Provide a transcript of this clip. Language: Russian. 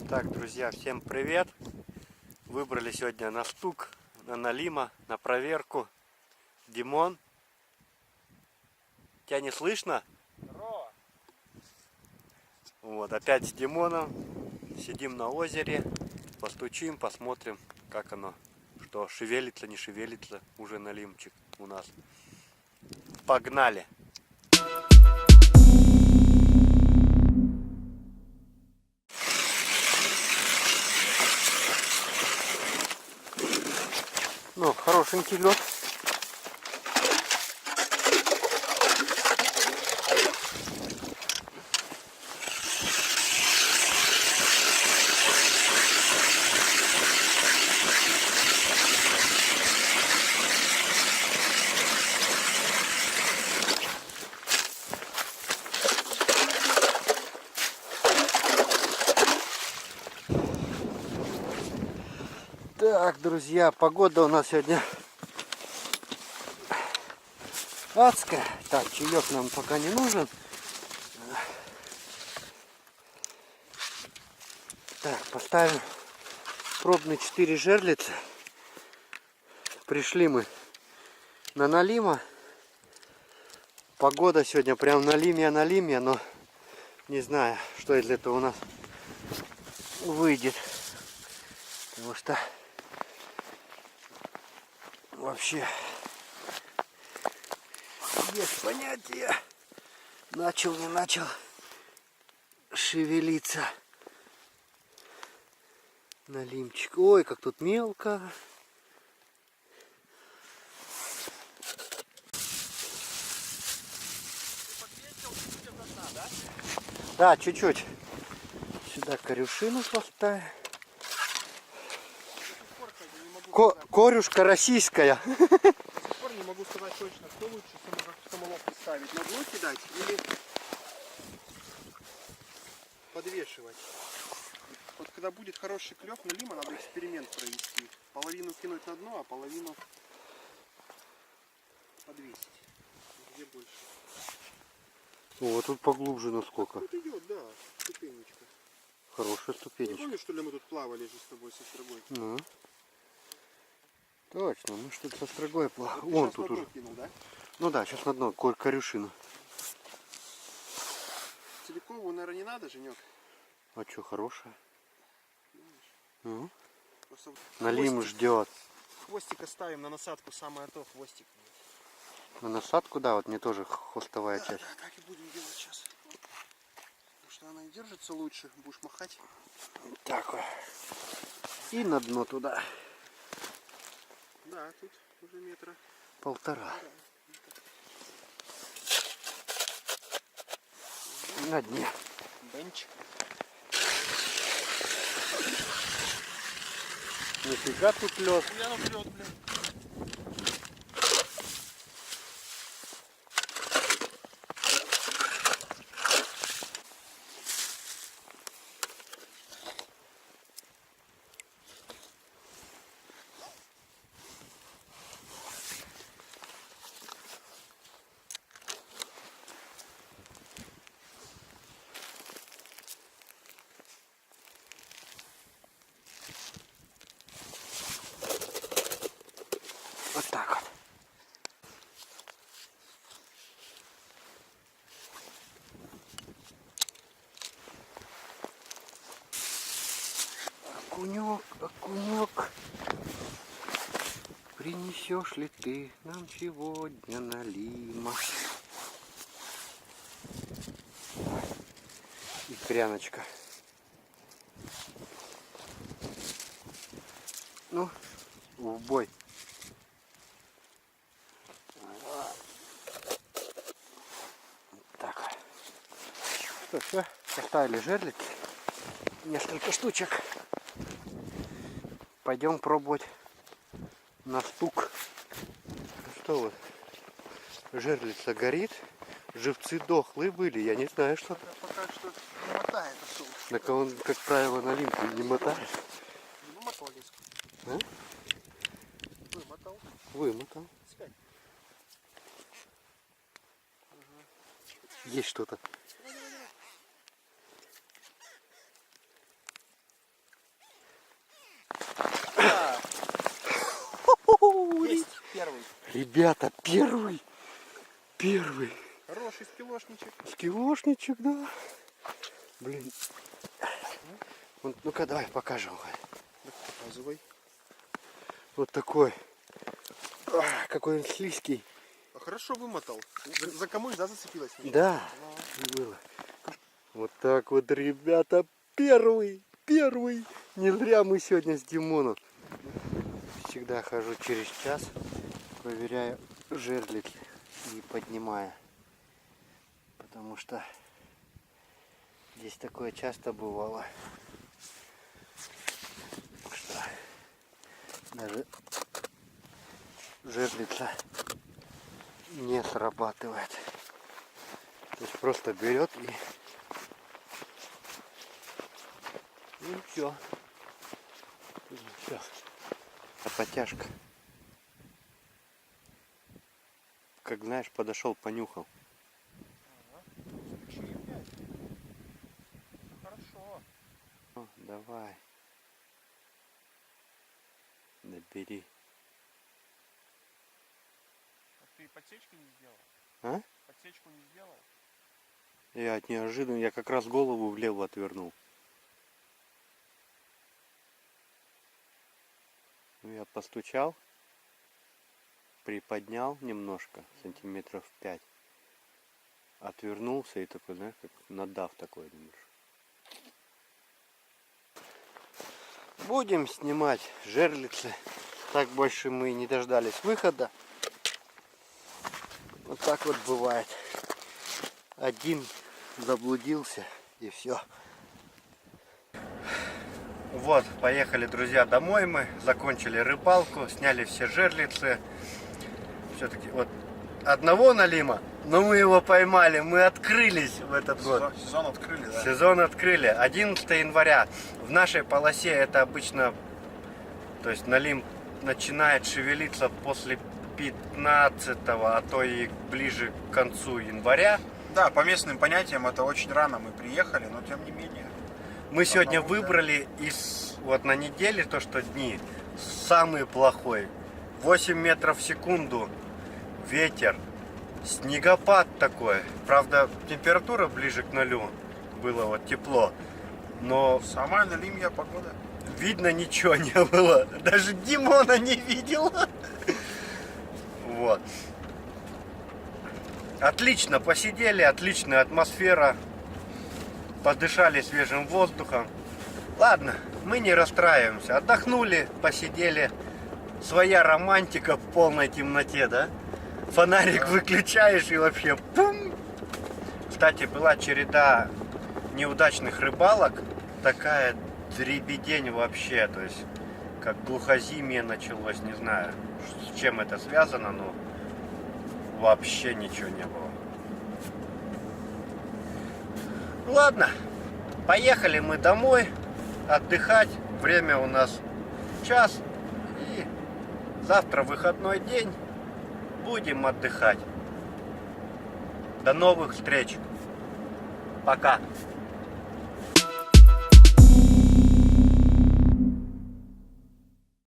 Так, друзья, всем привет! Выбрали сегодня на стук, на налима, на проверку. Димон, тебя не слышно? Здорово. Вот, опять с Димоном. Сидим на озере, постучим, посмотрим, как оно, что шевелится, не шевелится уже налимчик у нас. Погнали! Ну, хорошенький лед. Так, друзья, погода у нас сегодня адская. Так, чаек нам пока не нужен. Так, поставим пробные 4 жерлицы. Пришли мы на налима. Погода сегодня прям налимья, но не знаю, что из этого у нас выйдет. Потому что вообще без понятия, начал, не начал шевелиться налимчик. Ой, как тут мелко. Да, чуть-чуть. Сюда корюшину поставим. Корюшка российская. До сих пор не могу сказать точно, что лучше самоловку ставить. На дно кидать или подвешивать. Вот когда будет хороший клев налима, надо эксперимент провести. Половину кинуть на дно, а половину подвесить. Где больше? О, тут поглубже насколько. Тут идет, да, ступенечка. Хорошая Не ступенечка. помнишь, что ли, мы тут плавали же с тобой со строгой? Ну. Точно, мы что-то со строгой плавали. Вот Вон тут уже. кинул, да? Ну да, сейчас на дно корюшину. Целиковую, наверное, не надо, Женек? А что, хорошая? Ну. Просто Налим хвостик. ждет. Хвостик оставим на насадку, самое то, хвостик. На насадку, да, вот мне тоже хвостовая Да, часть. да, так и будем делать сейчас. Потому что она и держится лучше, будешь махать. Так вот. И на дно туда. Да, тут уже метра. Полтора. На дне. Бенч. Нифига тут лед. Я наплет, блин. Вот так вот. Окунек, окунек, принесешь ли ты нам сегодня налима? И пряночка. Ну, в бой. Так. Что, все, поставили жерлицы. Несколько штучек. Пойдем пробовать на стук. Что вот? Жерлица горит. Живцы дохлые были. Я не знаю, что. Пока что не мотает особо. Так он, как правило, на лимпу не мотает. Ну, мотал леску. А? Вымотал. Вымотал. Спять. Есть что-то. Ребята, первый. Хороший скилошничек. Скилошничек, да. Блин. Вот, ну-ка, давай покажем. Показывай. Вот такой. Какой он слизкий. А хорошо вымотал. За камыш, да, зацепилась? Да, было. Вот так вот, ребята, первый. Не зря мы сегодня с Димоном. Всегда хожу через час, проверяю жерлики и поднимаю. Потому что здесь такое часто бывало, что даже жерлица не срабатывает. То есть просто берет и все. Все. А потяжка. Как знаешь, подошел, понюхал. Хорошо. О, давай. Набери. А ты подсечки не сделал? А? Подсечку не сделал? Я от неожиданно, я как раз голову влево отвернул. Я постучал, приподнял немножко, сантиметров 5. Отвернулся и такой, знаешь, как надав такой немножко. Будем снимать жерлицы. Так больше мы не дождались выхода. Вот так вот бывает. Один заблудился и все. Вот, поехали, друзья, домой мы. Закончили рыбалку, сняли все жерлицы. Все-таки вот одного налима, но мы его поймали, мы открылись в этот год. Сезон открыли, да? Сезон открыли. 11 января. В нашей полосе это обычно, то есть налим начинает шевелиться после 15-го, а то и ближе к концу января. Да, по местным понятиям это очень рано мы приехали, но тем не менее. Мы сегодня выбрали из вот на неделе то, что дни самый плохой. 8 метров в секунду, ветер, снегопад такой. Правда, температура ближе к 0, было вот тепло, но Самая налимья погода. видно ничего не было. Даже Димона не видел. Вот. Отлично посидели, отличная атмосфера. Подышали свежим воздухом. Ладно, мы не расстраиваемся. Отдохнули, посидели. Своя романтика в полной темноте, да? Фонарик выключаешь и вообще пум! Кстати, была череда неудачных рыбалок. Такая дребедень вообще. То есть, как глухозимье началось, не знаю, с чем это связано, но вообще ничего не было. Ладно, поехали мы домой отдыхать. Время у нас час. И завтра выходной день. Будем отдыхать. До новых встреч. Пока.